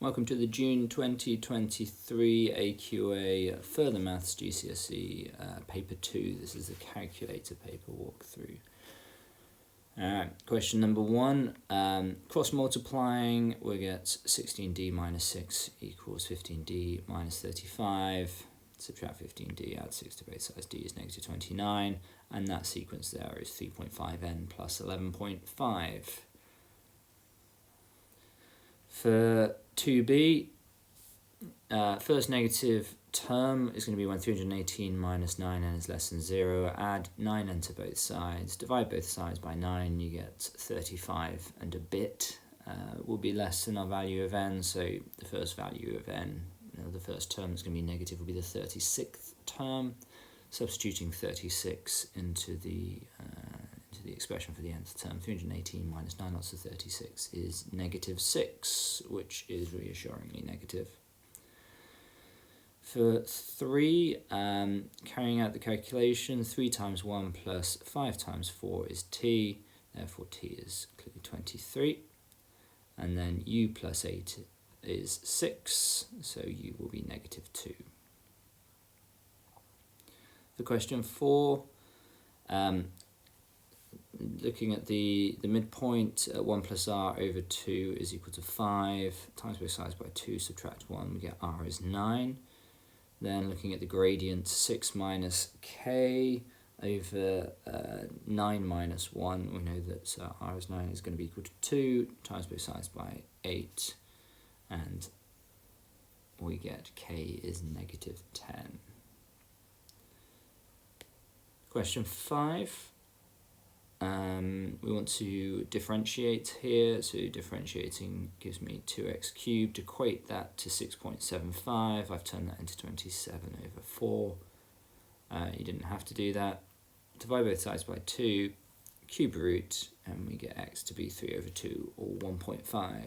Welcome to the June 2023 AQA Further Maths GCSE Paper 2. This is the calculator paper walkthrough. Question number 1. Cross multiplying, we get 16d minus 6 equals 15d minus 35. Subtract 15d, add 6 to both sides, d is negative 29. And that sequence there is 3.5n plus 11.5. For 2b, first negative term is going to be when 318 minus 9n is less than 0. Add 9n to both sides, divide both sides by 9, you get 35 and a bit. Will be less than our value of n, so the first value of n, the first term that's going to be negative will be the 36th term. Substituting 36 into the expression for the nth term, 318 minus 9 lots of 36 is negative 6, which is reassuringly negative. For 3, carrying out the calculation, 3 times 1 plus 5 times 4 is t, therefore t is clearly 23. And then u plus 8 is 6, so u will be negative 2. For question 4, looking at the midpoint, 1 plus r over 2 is equal to 5, times both sides by 2, subtract 1, we get r is 9. Then looking at the gradient, 6 minus k over 9 minus 1, we know that r is 9 is going to be equal to 2, times both sides by 8, and we get k is negative 10. Question 5. We want to differentiate here, so differentiating gives me 2x cubed. Equate that to 6.75. I've turned that into 27 over 4. You didn't have to do that. Divide both sides by 2, cube root, and we get x to be 3 over 2, or 1.5.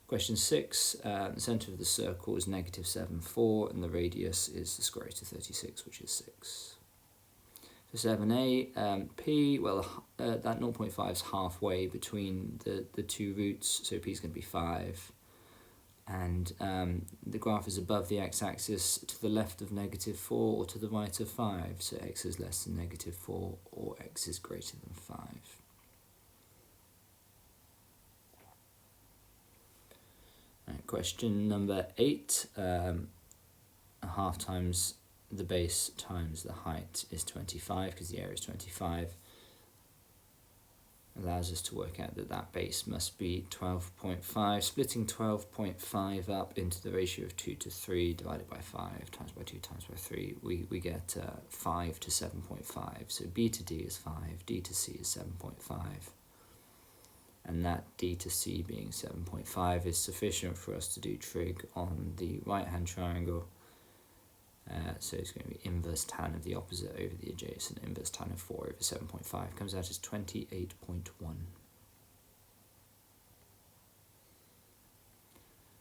Question 6, the centre of the circle is negative 7, 4, and the radius is the square root of 36, which is 6. For 7a, p, well, that 0.5 is halfway between the two roots, so p is going to be 5. And the graph is above the x-axis, to the left of negative 4 or to the right of 5, so x is less than negative 4 or x is greater than 5. Right, question number 8, a half times the base times the height is 25, because the area is 25. Allows us to work out that that base must be 12.5. Splitting 12.5 up into the ratio of 2 to 3 divided by 5 times by 2 times by 3, we get 5 to 7.5. So b to d is 5, d to c is 7.5. And that d to c being 7.5 is sufficient for us to do trig on the right-hand triangle. So it's going to be inverse tan of the opposite over the adjacent. Inverse tan of 4 over 7.5 comes out as 28.1.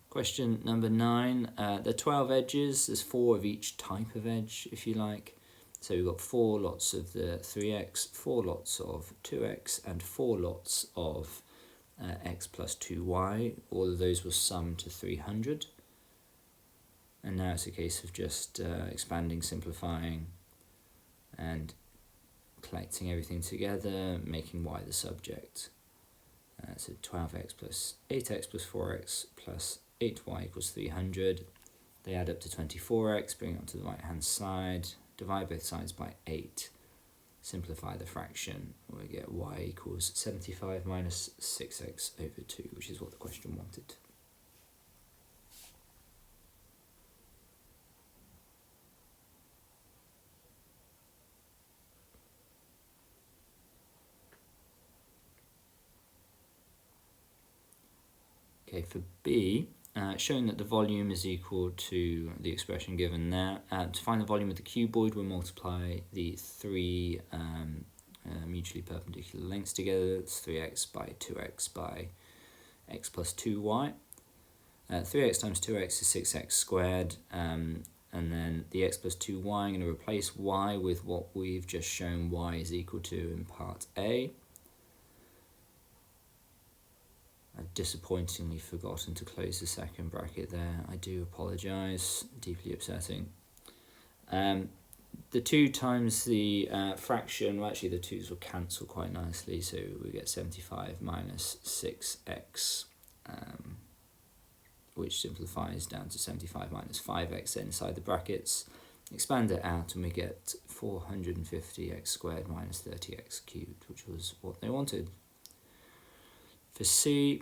Question number 9. There are 12 edges. There's 4 of each type of edge, if you like. So we've got 4 lots of the 3x, 4 lots of 2x, and 4 lots of x plus 2y. All of those will sum to 300. And now it's a case of just expanding, simplifying, and collecting everything together, making y the subject. So 12x plus 8x plus 4x plus 8y equals 300. They add up to 24x, bring it onto the right-hand side, divide both sides by 8, simplify the fraction, we get y equals 75 minus 6x over 2, which is what the question wanted. Okay, for B, showing that the volume is equal to the expression given there. To find the volume of the cuboid, we'll multiply the 3 mutually perpendicular lengths together. That's 3x by 2x by x plus 2y. 3x times 2x is 6x squared. And then the x plus 2y, I'm going to replace y with what we've just shown y is equal to in part A. disappointingly forgotten to close the second bracket there. I do apologise, deeply upsetting. The 2 times the fraction, well actually the 2's will cancel quite nicely, so we get 75 minus 6x, which simplifies down to 75 minus 5x inside the brackets. Expand it out and we get 450x squared minus 30x cubed, which was what they wanted. For C,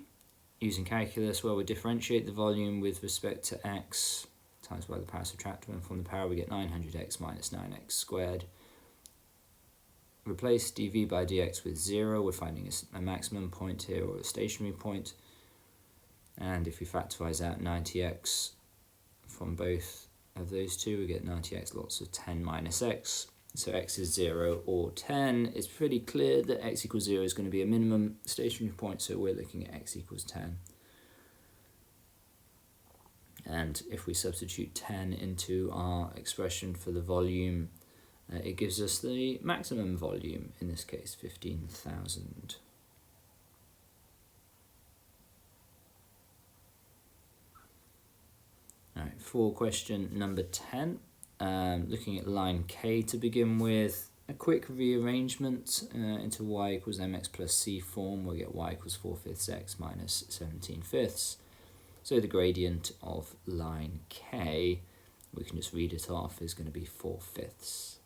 using calculus, well, we differentiate the volume with respect to x times by the power subtractor, and from the power we get 900x minus 9x squared. Replace dv by dx with 0. We're finding a maximum point here, or a stationary point. And if we factorise out 90x from both of those two, we get 90x lots of 10 minus x. So x is 0 or 10. It's pretty clear that x equals 0 is going to be a minimum stationary point, so we're looking at x equals 10. And if we substitute 10 into our expression for the volume, it gives us the maximum volume, in this case 15,000. Alright, for question number 10, looking at line K to begin with, a quick rearrangement into y equals mx plus c form. We'll get y equals 4/5 x minus 17/5. So the gradient of line K, we can just read it off, is going to be 4/5.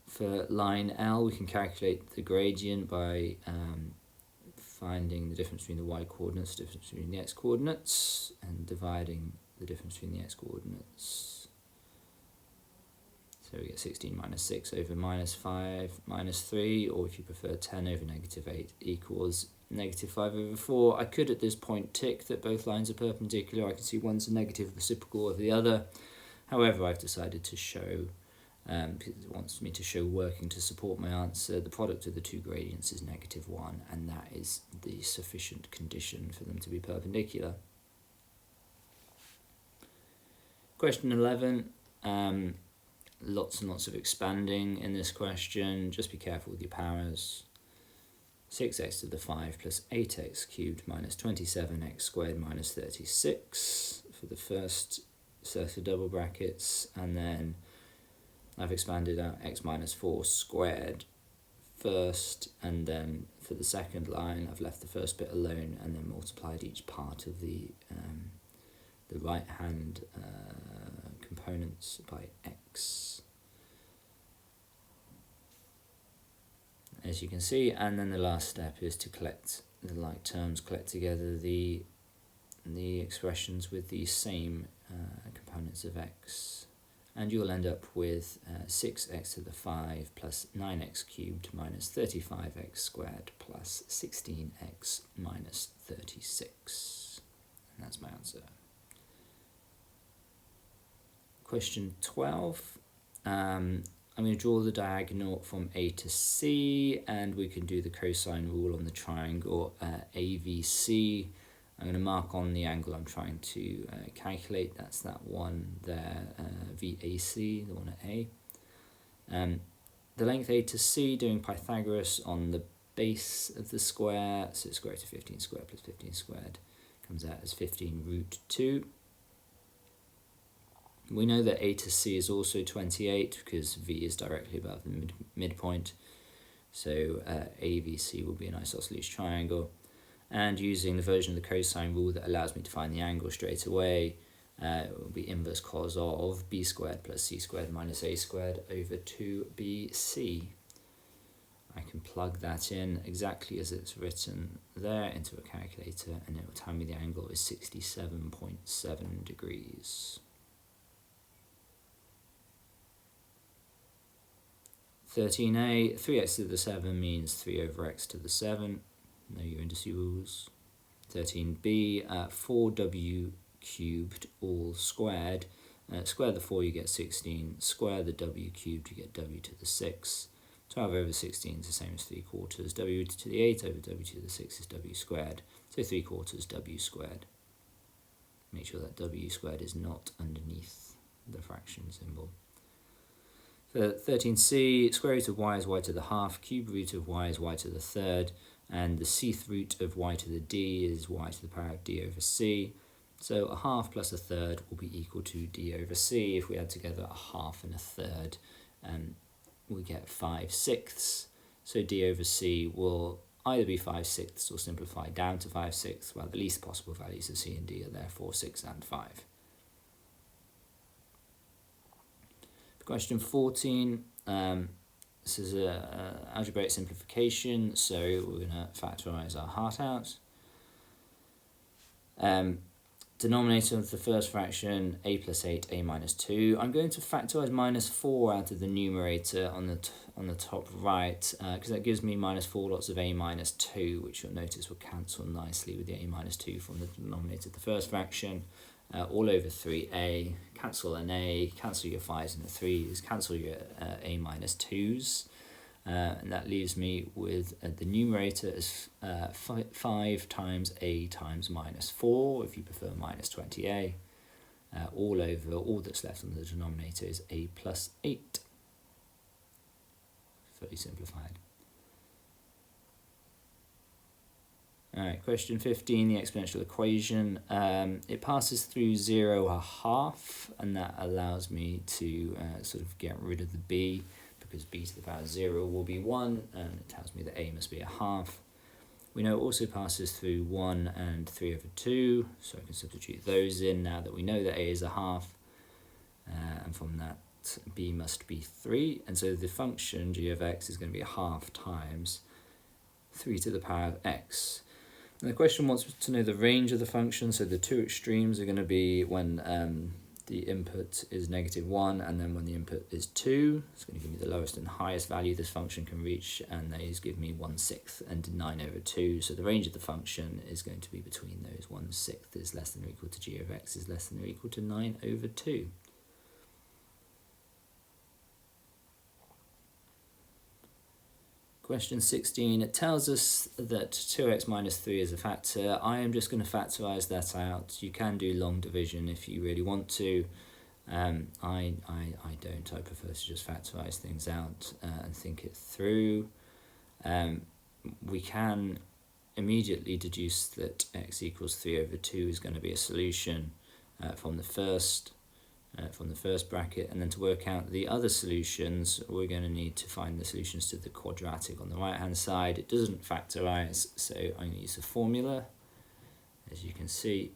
For line L, we can calculate the gradient by finding the difference between the y coordinates, the difference between the x coordinates, and dividing the difference between the x coordinates. So we get 16 minus 6 over minus 5 minus 3, or if you prefer 10 over negative 8 equals negative 5 over 4. I could at this point tick that both lines are perpendicular. I can see one's a negative reciprocal of the other. However, I've decided to show, because it wants me to show working to support my answer, the product of the two gradients is negative 1, and that is the sufficient condition for them to be perpendicular. Question 11. Lots and lots of expanding in this question. Just be careful with your powers. 6x to the 5 plus 8x cubed minus 27x squared minus 36 for the first set of double brackets, and then I've expanded out x minus 4 squared first, and then for the second line I've left the first bit alone and then multiplied each part of the right hand components by x, as you can see. And then the last step is to collect the like terms, collect together the expressions with the same components of x, and you'll end up with 6x to the 5 plus 9x cubed minus 35x squared plus 16x minus 36. And that's my answer. Question 12. I'm going to draw the diagonal from A to C, and we can do the cosine rule on the triangle AVC. I'm going to mark on the angle I'm trying to calculate. That's that one there, VAC, the one at A. The length A to C, doing Pythagoras on the base of the square, so square root of 15 squared plus 15 squared comes out as 15 root 2. We know that A to C is also 28 because V is directly above the midpoint, so AVC will be an isosceles triangle. And using the version of the cosine rule that allows me to find the angle straight away, it will be inverse cos of b squared plus c squared minus a squared over 2bc. I can plug that in exactly as it's written there into a calculator, and it will tell me the angle is 67.7 degrees. 13a, 3x to the 7 means 3 over x to the 7. Know your indices rules. 13b, 4w cubed all squared. Square the 4, you get 16. Square the w cubed, you get w to the 6. 12 over 16 is the same as 3/4. W to the 8 over w to the 6 is w squared. So 3/4 w squared. Make sure that w squared is not underneath the fraction symbol. For 13c, square root of y is y to the half, cube root of y is y to the third. and the cth root of y to the d is y to the power of d over c. So a half plus a third will be equal to d over c. If we add together a half and a third, we get 5/6. So d over c will either be 5/6 or simplify down to 5/6, well, the least possible values of c and d are therefore 6 and 5. Question 14, this is a algebraic simplification, so we're going to factorise our heart out. Denominator of the first fraction, a plus 8, a minus 2. I'm going to factorise minus 4 out of the numerator on the top right, because that gives me minus 4 lots of a minus 2, which you'll notice will cancel nicely with the a minus 2 from the denominator of the first fraction. All over 3a, cancel an a, cancel your 5s and the 3s, cancel your a minus 2s. And that leaves me with the numerator as 5 times a times minus 4, if you prefer minus 20a. All over, all that's left on the denominator is a plus 8. Fully simplified. Alright, question 15, the exponential equation. It passes through 0 1/2, and that allows me to sort of get rid of the b, because b to the power of 0 will be 1, and it tells me that a must be 1/2. We know it also passes through 1 and 3 over 2, so I can substitute those in now that we know that a is 1/2, and from that b must be 3, and so the function g of x is going to be 1/2 times 3 to the power of x. And the question wants to know the range of the function, so the two extremes are going to be when the input is -1 and then when the input is 2. It's going to give me the lowest and highest value this function can reach, and these give me 1/6 and 9 over 2. So the range of the function is going to be between those. 1/6 is less than or equal to g of x is less than or equal to 9 over 2. Question 16, it tells us that 2x minus 3 is a factor. I am just going to factorise that out. You can do long division if you really want to. I don't. I prefer to just factorise things out and think it through. We can immediately deduce that x equals 3 over 2 is going to be a solution from the first bracket, and then to work out the other solutions we're going to need to find the solutions to the quadratic on the right hand side. It doesn't factorise, so I'm going to use a formula, as you can see.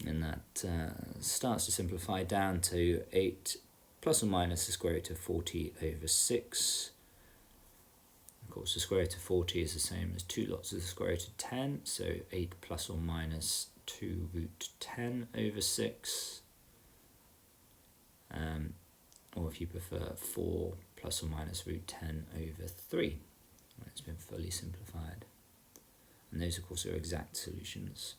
And that starts to simplify down to 8 plus or minus the square root of 40 over 6. Of course, the square root of 40 is the same as 2 lots of the square root of 10, so 8 plus or minus 2 root 10 over 6. Or if you prefer, 4 plus or minus root 10 over 3. It's been fully simplified. And those, of course, are exact solutions.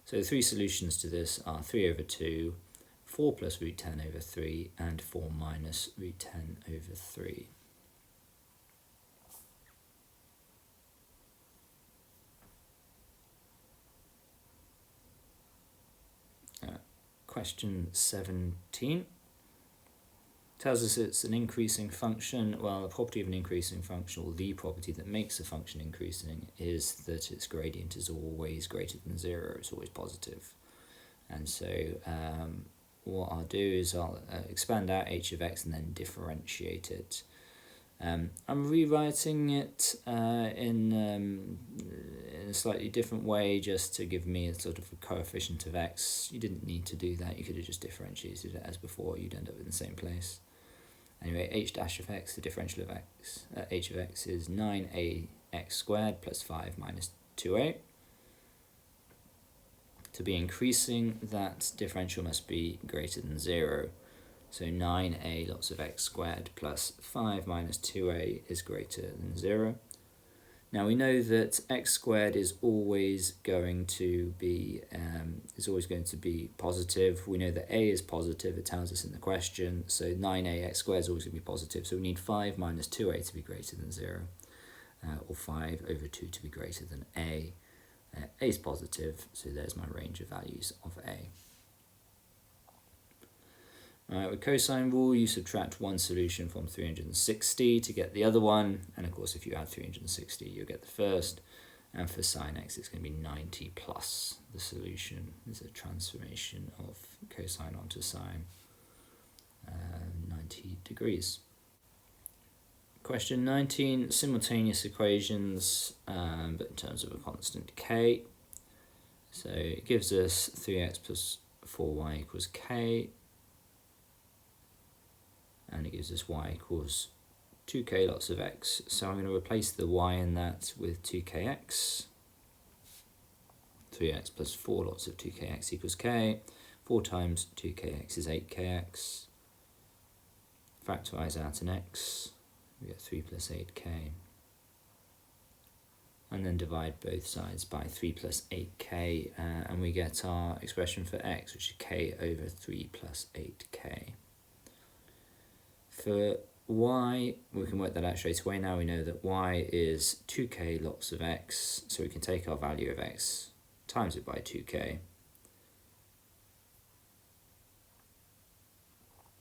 So the three solutions to this are 3 over 2, 4 plus root 10 over 3, and 4 minus root 10 over 3. Question 17 tells us it's an increasing function. Well, the property of an increasing function, or the property that makes a function increasing, is that its gradient is always greater than 0. It's always positive. And so what I'll do is I'll expand out h of x and then differentiate it. I'm rewriting it in a slightly different way, just to give me a sort of a coefficient of x. You didn't need to do that. You could have just differentiated it as before. You'd end up in the same place. Anyway, h dash of x, the differential of x, h of x is 9ax squared plus 5 minus 2a. To be increasing, that differential must be greater than 0. So 9a lots of x squared plus 5 minus 2a is greater than 0. Now we know that x squared is always going to be positive. We know that a is positive, it tells us in the question. So 9a x squared is always going to be positive. So we need 5 minus 2a to be greater than 0, or 5 over 2 to be greater than a. A is positive, so there's my range of values of a. Alright, with cosine rule, you subtract one solution from 360 to get the other one, and of course if you add 360 you'll get the first, and for sine x it's going to be 90 plus the solution. Is a transformation of cosine onto sine, 90 degrees. Question 19, simultaneous equations, but in terms of a constant k. So it gives us 3x plus 4y equals k, and it gives us y equals 2k lots of x. So I'm going to replace the y in that with 2kx. 3x plus 4 lots of 2kx equals k. 4 times 2kx is 8kx. Factorise out an x. We get 3 plus 8k. And then divide both sides by 3 plus 8k, and we get our expression for x, which is k over 3 plus 8k. For y, we can work that out straight away. Now we know that y is 2k lots of x, so we can take our value of x, times it by 2k.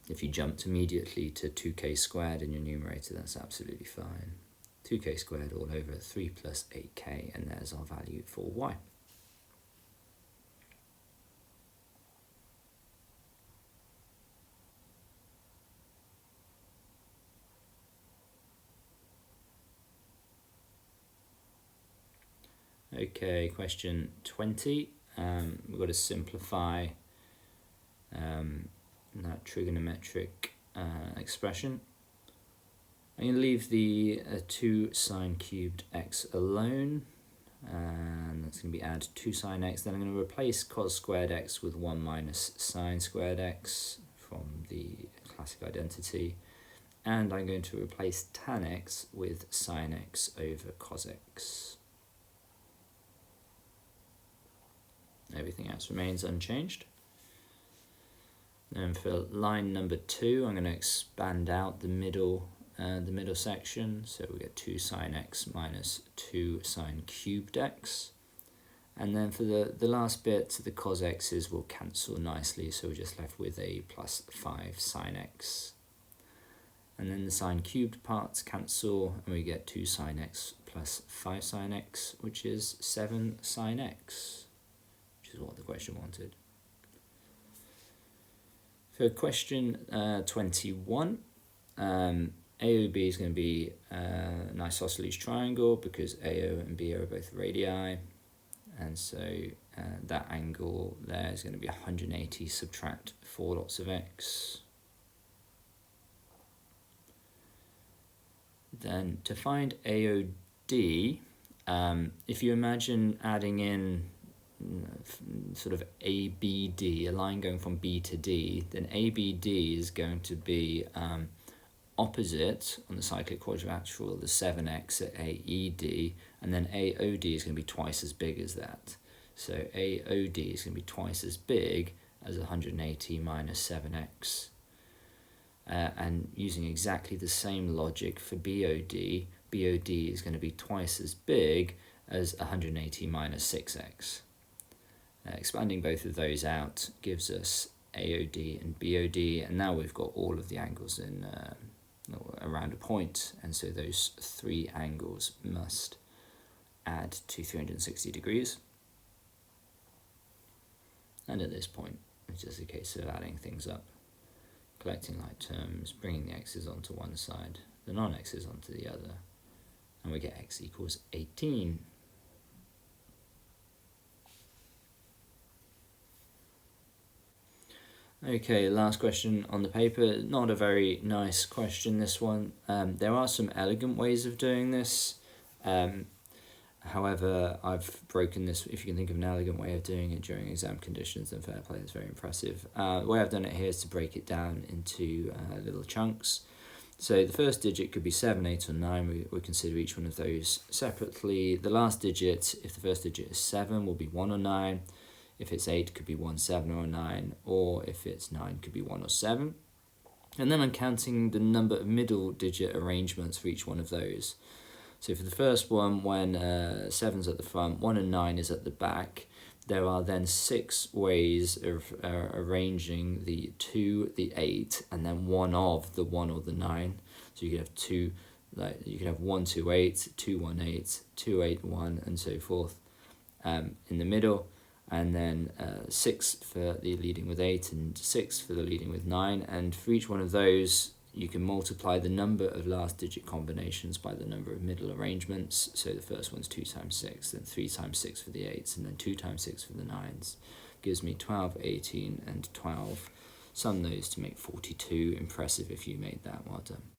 If you jumped immediately to 2k squared in your numerator, that's absolutely fine. 2k squared all over 3 plus 8k, and there's our value for y. Okay, question 20. We've got to simplify that trigonometric expression. I'm going to leave the 2 sine cubed x alone, and that's going to be add 2 sine x. Then I'm going to replace cos squared x with 1 minus sine squared x from the classic identity, and I'm going to replace tan x with sine x over cos x. Everything else remains unchanged. Then for line number 2, I'm going to expand out the middle section, so we get 2 sine x minus 2 sine cubed x. And then for the last bit, the cos x's will cancel nicely, so we're just left with a plus 5 sine x. And then the sine cubed parts cancel, and we get 2 sine x plus 5 sine x, which is 7 sine x, which is what the question wanted. For question 21, AOB is going to be an isosceles triangle because AO and BO are both radii, and so that angle there is going to be 180 subtract 4 lots of x. Then to find AOD, if you imagine adding in sort of ABD, a line going from B to D, then ABD is going to be opposite on the cyclic quadrilateral the 7x at AED, and then AOD is going to be twice as big as that. So AOD is going to be twice as big as 180 minus 7x. And using exactly the same logic for BOD, BOD is going to be twice as big as 180 minus 6x. Expanding both of those out gives us AOD and BOD, and now we've got all of the angles in around a point, and so those 3 angles must add to 360 degrees. And at this point, it's just a case of adding things up, collecting like terms, bringing the x's onto one side, the non-x's onto the other, and we get x equals 18. Okay, last question on the paper. Not a very nice question, this one. There are some elegant ways of doing this. However, I've broken this. If you can think of an elegant way of doing it during exam conditions, then fair play, it's very impressive. The way I've done it here is to break it down into little chunks. So the first digit could be 7, 8, or 9. We consider each one of those separately. The last digit, if the first digit is 7, will be 1 or 9. If it's 8, it could be 1, 7, or 9, or if it's 9, it could be 1 or 7. And then I'm counting the number of middle digit arrangements for each one of those. So for the first one, when 7's at the front, 1 and 9 is at the back, there are then 6 ways of arranging the 2, the 8, and then one of the 1 or the 9. So you could have two, like you could have 1, 2, 8, 2, 1, 8, 2, 8, 1, and so forth in the middle, and then 6 for the leading with 8 and 6 for the leading with 9. And for each one of those, you can multiply the number of last digit combinations by the number of middle arrangements. So the first one's 2 times 6, then 3 times 6 for the 8s, and then 2 times 6 for the 9s. Gives me 12, 18, and 12. Sum those to make 42. Impressive if you made that. Well done.